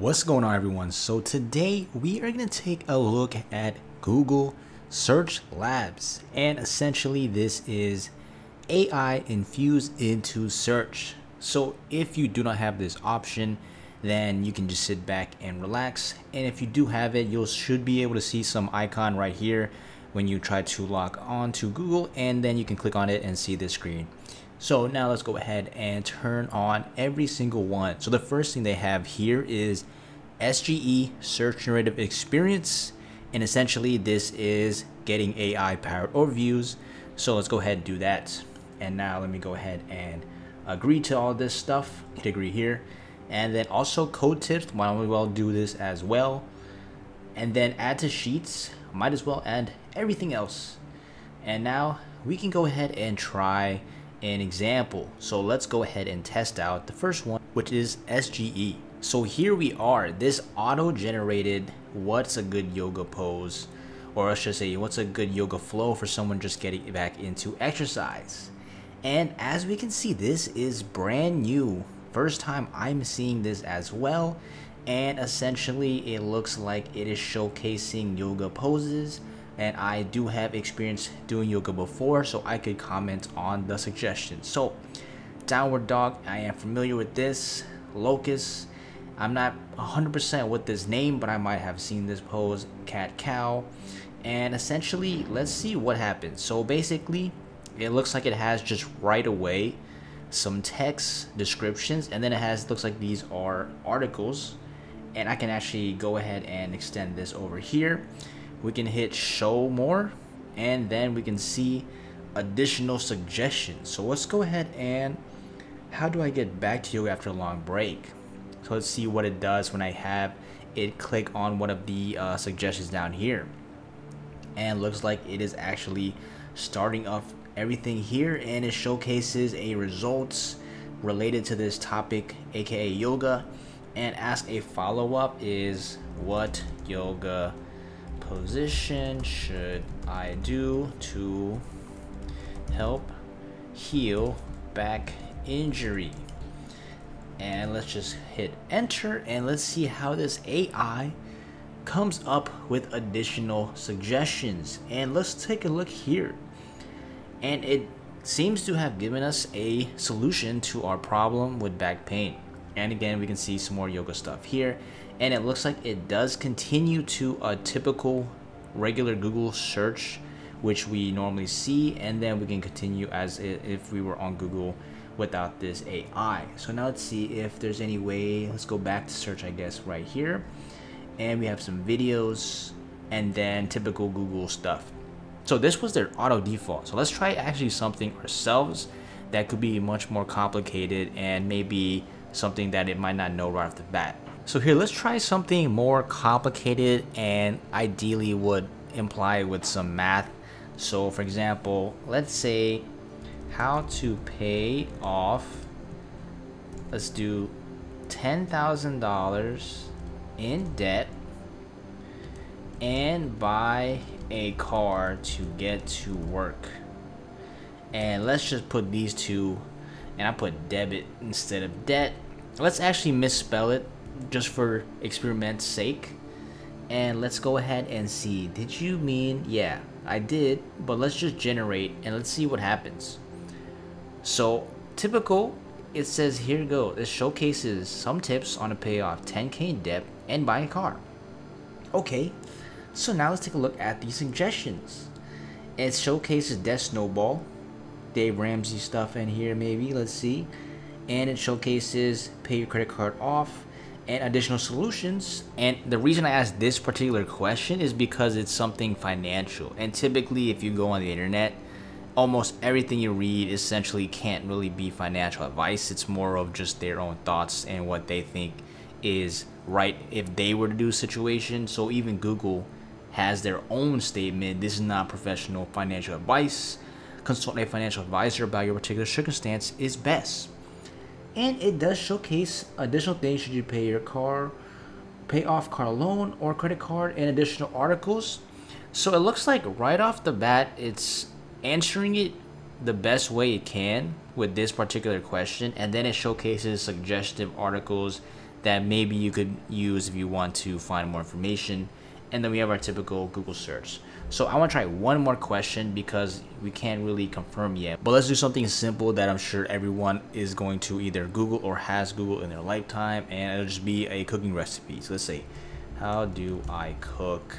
What's going on, everyone? So today we are going to take a look at Google Search Labs, and essentially this is AI infused into search. So if you do not have this option, then you can just sit back and relax, and if you do have it, you should be able to see some icon right here when you try to log on to Google, and then you can click on it and see this screen. So now let's go ahead and turn on every single one. So the first thing they have here is SGE, Search Generative Experience, and essentially this is getting AI powered overviews. So let's go ahead and do that. And now let me go ahead and agree to all this stuff. Hit agree here, and then also code tips. Might as well do this as well, and then add to sheets. Might as well add everything else. And now we can go ahead and try an example. So let's go ahead and test out the first one, which is SGE. So here we are. This auto-generated what's a good yoga pose, or I should say what's a good yoga flow for someone just getting back into exercise. And as we can see, this is brand new. First time I'm seeing this as well. And essentially it looks like it is showcasing yoga poses, and I do have experience doing yoga before, so I could comment on the suggestions. So downward dog, I am familiar with this. Locust, I'm not 100% with this name, but I might have seen this pose. Cat cow. And essentially let's see what happens. So basically it looks like it has just right away some text descriptions, and then it has, looks like these are articles, and I can actually go ahead and extend this over here. We can hit show more, and then we can see additional suggestions. So let's go ahead and, how do I get back to yoga after a long break? So let's see what it does when I have it click on one of the suggestions down here. And looks like it is actually starting off everything here, and it showcases a results related to this topic, aka yoga, and ask a follow-up is, what yoga position should I do to help heal back injury? And let's just hit enter, and let's see how this AI comes up with additional suggestions. And let's take a look here, and it seems to have given us a solution to our problem with back pain. And again, we can see some more yoga stuff here, and it looks like it does continue to a typical regular Google search which we normally see, and then we can continue as if we were on Google without this AI. So now let's see if there's any way. Let's go back to search, I guess, right here, and we have some videos and then typical Google stuff. So this was their auto default. So let's try actually something ourselves that could be much more complicated, and maybe something that it might not know right off the bat. So here, let's try something more complicated and ideally would imply with some math. So for example, let's say how to pay off, let's do $10,000 in debt and buy a car to get to work. And let's just put these two, and I put debit instead of debt. Let's actually misspell it just for experiment's sake, and let's go ahead and see. Did you mean? Yeah, I did, but let's just generate and let's see what happens. So typical, it says here go, this showcases some tips on to pay off 10K in debt and buy a car. Okay, so now let's take a look at the suggestions. It showcases debt snowball, Dave Ramsey stuff in here maybe, let's see. And it showcases pay your credit card off and additional solutions. And the reason I asked this particular question is because it's something financial, and typically if you go on the internet, almost everything you read essentially can't really be financial advice. It's more of just their own thoughts and what they think is right if they were to do a situation. So even Google has their own statement, this is not professional financial advice. Consult a financial advisor about your particular circumstance is best. And it does showcase additional things should you pay off car loan or credit card, and additional articles. So it looks like right off the bat it's answering it the best way it can with this particular question, and then it showcases suggestive articles that maybe you could use if you want to find more information. And then we have our typical Google search. So I want to try one more question because we can't really confirm yet. But let's do something simple that I'm sure everyone is going to either Google or has Googled in their lifetime, and it'll just be a cooking recipe. So let's say, how do I cook?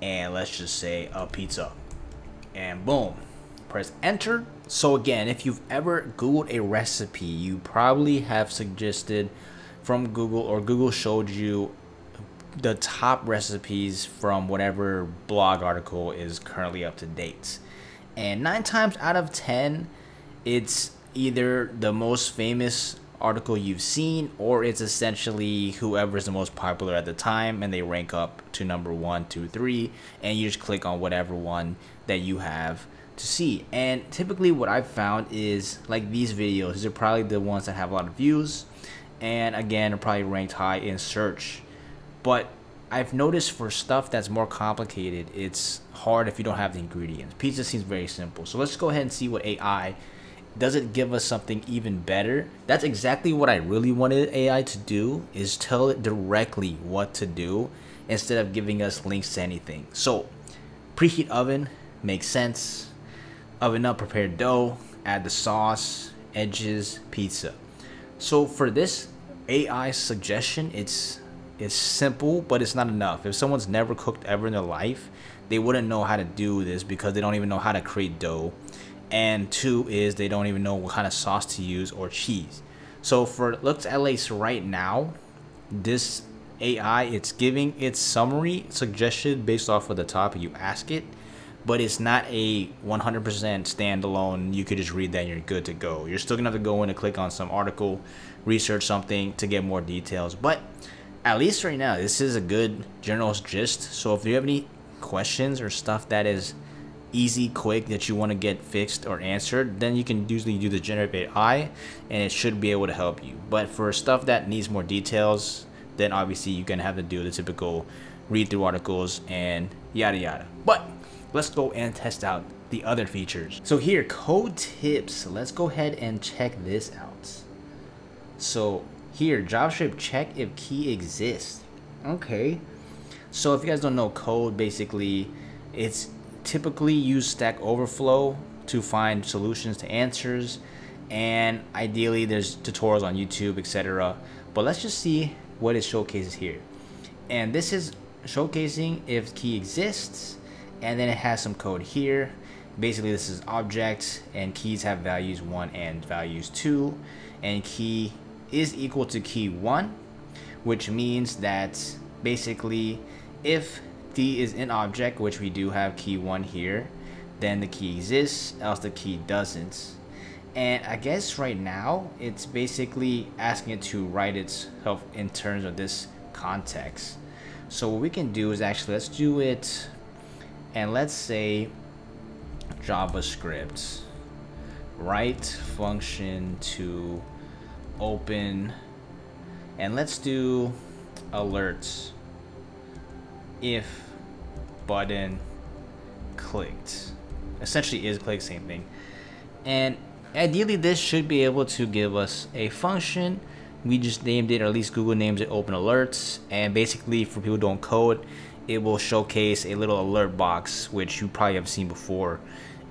And let's just say a pizza. And boom, press enter. So again, if you've ever Googled a recipe, you probably have suggested from Google, or Google showed you the top recipes from whatever blog article is currently up to date. And 9 times out of 10, it's either the most famous article you've seen, or it's essentially whoever is the most popular at the time, and they rank up to number 1, 2, 3, and you just click on whatever one that you have to see. And typically what I've found is like these videos, these are probably the ones that have a lot of views, and again are probably ranked high in search. But I've noticed for stuff that's more complicated, it's hard if you don't have the ingredients. Pizza seems very simple. So let's go ahead and see what AI, does it give us something even better? That's exactly what I really wanted AI to do, is tell it directly what to do instead of giving us links to anything. So preheat oven, makes sense. Oven up, prepare dough, add the sauce, edges, pizza. So for this AI suggestion, it's simple, but it's not enough. If someone's never cooked ever in their life, they wouldn't know how to do this because they don't even know how to create dough. And 2 is they don't even know what kind of sauce to use or cheese. So for looks at least right now, this AI, it's giving its summary suggestion based off of the topic you ask it, but it's not a 100% standalone. You could just read that and you're good to go. You're still gonna have to go in and click on some article, research something to get more details. But at least right now, this is a good general gist. So if you have any questions or stuff that is easy, quick, that you want to get fixed or answered, then you can usually do the generative AI and it should be able to help you. But for stuff that needs more details, then obviously you're gonna have to do the typical read through articles and yada yada. But let's go and test out the other features. So here, code tips. Let's go ahead and check this out. So here, JavaScript check if key exists. Okay, so if you guys don't know code, basically it's typically use Stack Overflow to find solutions to answers, and ideally there's tutorials on YouTube, etc. But let's just see what it showcases here. And this is showcasing if key exists, and then it has some code here. Basically this is object, and keys have values 1 and values 2, and key is equal to key 1, which means that basically if D is an object, which we do have key 1 here, then the key exists, else the key doesn't. And I guess right now it's basically asking it to write itself in terms of this context. So what we can do is actually, let's do it, and let's say JavaScript write function to open, and let's do alerts if button clicked. Essentially is click, same thing. And ideally this should be able to give us a function. We just named it, or at least Google names it, open alerts. And basically for people who don't code, it will showcase a little alert box, which you probably have seen before.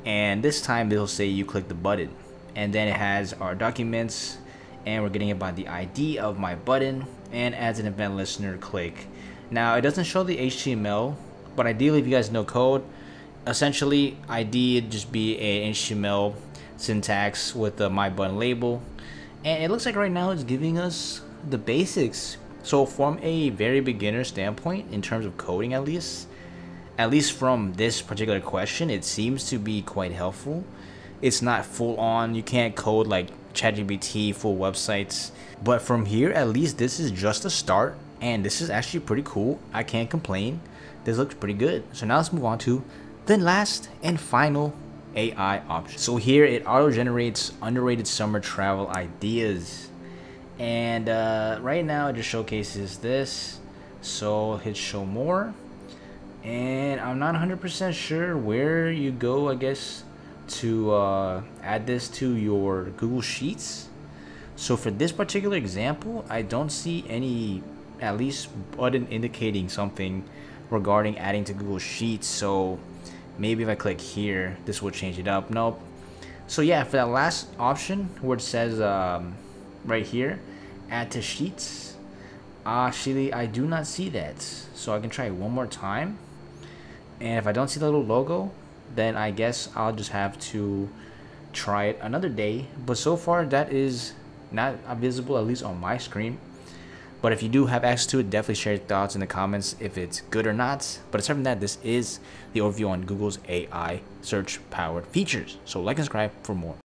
And this time it'll say you click the button, and then it has our documents, and we're getting it by the ID of my button, and adds an event listener click. Now it doesn't show the HTML, but ideally if you guys know code, essentially ID would just be a HTML syntax with the my button label. And it looks like right now it's giving us the basics. So from a very beginner standpoint, in terms of coding at least from this particular question, it seems to be quite helpful. It's not full on, you can't code like ChatGPT full websites, but from here at least this is just a start, and this is actually pretty cool. I can't complain. This looks pretty good. So now let's move on to the last and final AI option. So here it auto generates underrated summer travel ideas, and right now it just showcases this. So hit show more, and I'm not 100% sure where you go, I guess, to add this to your Google Sheets. So for this particular example, I don't see any, at least, button indicating something regarding adding to Google Sheets. So maybe if I click here, this will change it up. Nope. So yeah, for that last option where it says right here, add to Sheets, actually I do not see that. So I can try it one more time. And if I don't see the little logo, then I guess I'll just have to try it another day. But so far that is not visible, at least on my screen. But if you do have access to it, definitely share your thoughts in the comments if it's good or not. But aside from that, this is the overview on Google's AI search powered features. So like and subscribe for more.